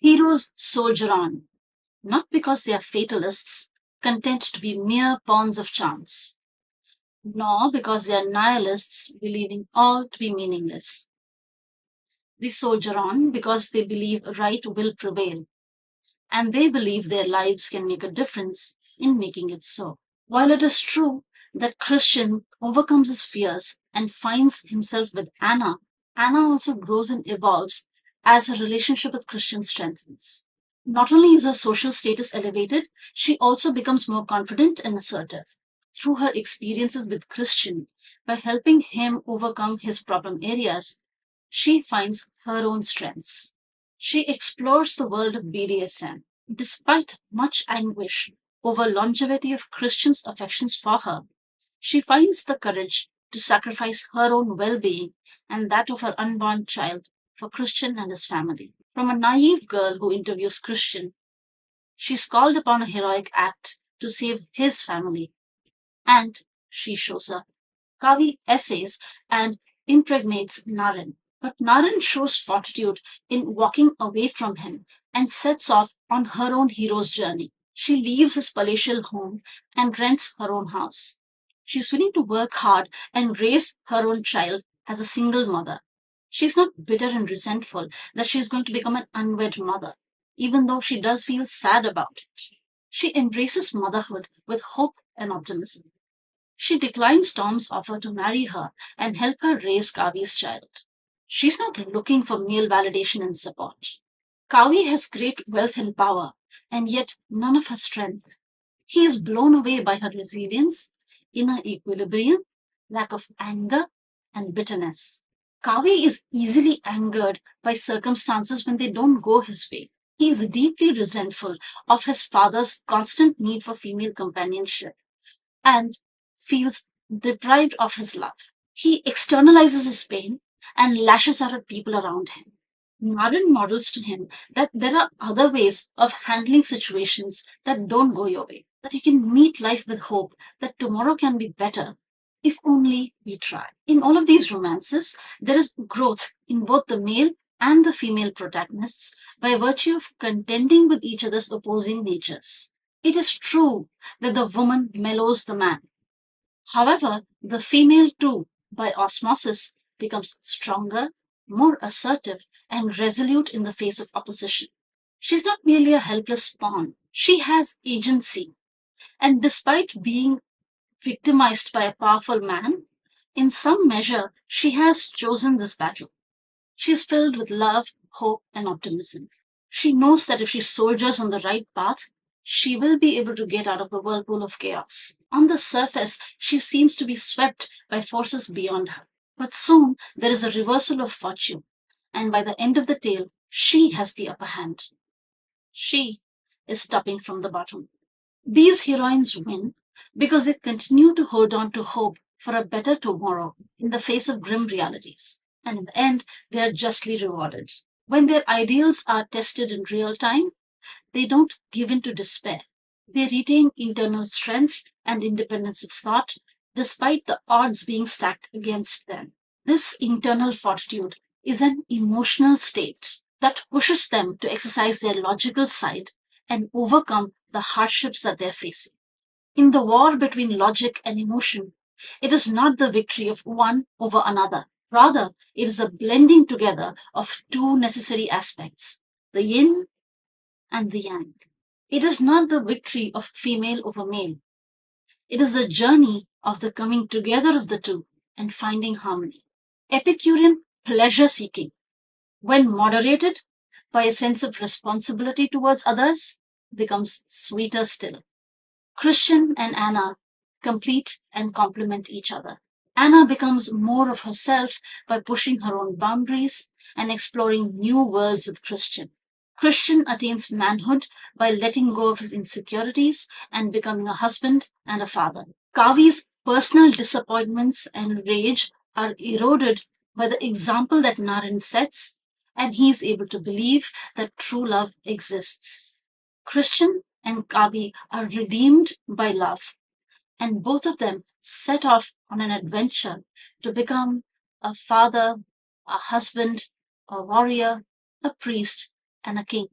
Heroes soldier on, not because they are fatalists, content to be mere pawns of chance, nor because they are nihilists, believing all to be meaningless. They soldier on because they believe right will prevail, and they believe their lives can make a difference in making it so. While it is true that Christian overcomes his fears and finds himself with Anna, Anna also grows and evolves as her relationship with Christian strengthens. Not only is her social status elevated, she also becomes more confident and assertive. Through her experiences with Christian, by helping him overcome his problem areas, she finds her own strengths. She explores the world of BDSM. Despite much anguish over longevity of Christian's affections for her, she finds the courage to sacrifice her own well-being and that of her unborn child for Christian and his family. From a naive girl who interviews Christian, she's called upon a heroic act to save his family, and she shows up. Kavi essays and impregnates Narin, but Narin shows fortitude in walking away from him and sets off on her own hero's journey. She leaves his palatial home and rents her own house. She's willing to work hard and raise her own child as a single mother. She's not bitter and resentful that she's going to become an unwed mother, even though she does feel sad about it. She embraces motherhood with hope and optimism. She declines Tom's offer to marry her and help her raise Kavi's child. She's not looking for male validation and support. Kavi has great wealth and power, and yet none of her strength. He is blown away by her resilience, inner equilibrium, lack of anger, and bitterness. Kavi is easily angered by circumstances when they don't go his way. He is deeply resentful of his father's constant need for female companionship and feels deprived of his love. He externalizes his pain and lashes out at people around him. Narin models to him that there are other ways of handling situations that don't go your way, that you can meet life with hope, that tomorrow can be better if only we try. In all of these romances, there is growth in both the male and the female protagonists by virtue of contending with each other's opposing natures. It is true that the woman mellows the man. However, the female too, by osmosis, becomes stronger, more assertive, and resolute in the face of opposition. She's not merely a helpless pawn, she has agency. And despite being victimized by a powerful man, in some measure, she has chosen this battle. She is filled with love, hope, and optimism. She knows that if she soldiers on the right path, she will be able to get out of the whirlpool of chaos. On the surface, she seems to be swept by forces beyond her. But soon there is a reversal of fortune, and by the end of the tale, she has the upper hand. She is topping from the bottom. These heroines win because they continue to hold on to hope for a better tomorrow in the face of grim realities. And in the end, they are justly rewarded. When their ideals are tested in real time, they don't give in to despair. They retain internal strength and independence of thought despite the odds being stacked against them. This internal fortitude is an emotional state that pushes them to exercise their logical side and overcome the hardships that they're facing. In the war between logic and emotion, it is not the victory of one over another. Rather, it is a blending together of two necessary aspects, the yin and the yang. It is not the victory of female over male. It is the journey of the coming together of the two and finding harmony. Epicurean pleasure seeking, when moderated by a sense of responsibility towards others, becomes sweeter still. Christian and Anna complete and complement each other. Anna becomes more of herself by pushing her own boundaries and exploring new worlds with Christian. Christian attains manhood by letting go of his insecurities and becoming a husband and a father. Kavi's personal disappointments and rage are eroded by the example that Narin sets, and he is able to believe that true love exists. Christian and Kavi are redeemed by love, and both of them set off on an adventure to become a father, a husband, a warrior, a priest, and a king.